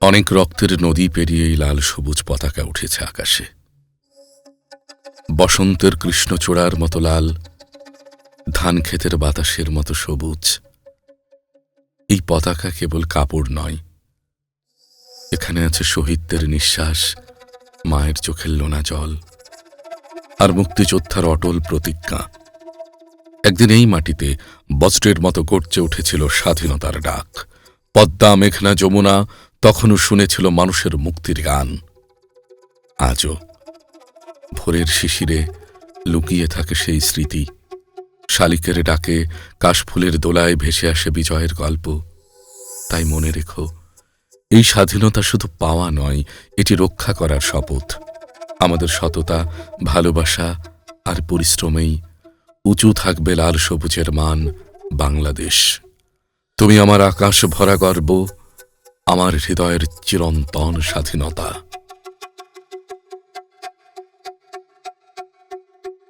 অনেক রক্তের নদী পেরিয়ে এই লাল সবুজ পতাকা উঠেছে আকাশে। বসন্তের কৃষ্ণচূড়ার মতো লাল, ধান ক্ষেতের বাতাসের মতো সবুজ। এই পতাকা কেবল কাপড় নয়, এখানে আছে শহীদদের নিঃশ্বাস, মায়ের চোখের লোনা জল, আর মুক্তিযোদ্ধার অটল প্রতিজ্ঞা। একদিন এই মাটিতে বজ্রের মতো গর্জে উঠেছিল স্বাধীনতার ডাক। পদ্মা, মেঘনা, যমুনা তখনও শুনেছিল মানুষের মুক্তির গান। আজও ভোরের শিশিরে লুকিয়ে থাকে সেই স্মৃতি। শালিকের ডাকে, কাশফুলের দোলায় ভেসে আসে বিজয়ের গল্প। তাই মনে রেখো, এই স্বাধীনতা শুধু পাওয়া নয়, এটি রক্ষা করার শপথ। আমাদের সততা, ভালোবাসা আর পরিশ্রমেই উঁচু থাকবে লাল সবুজের মান। বাংলাদেশ, তুমি আমার আকাশ ভরা গর্ব, আমার হৃদয়ের চিরন্তন স্বাধীনতা।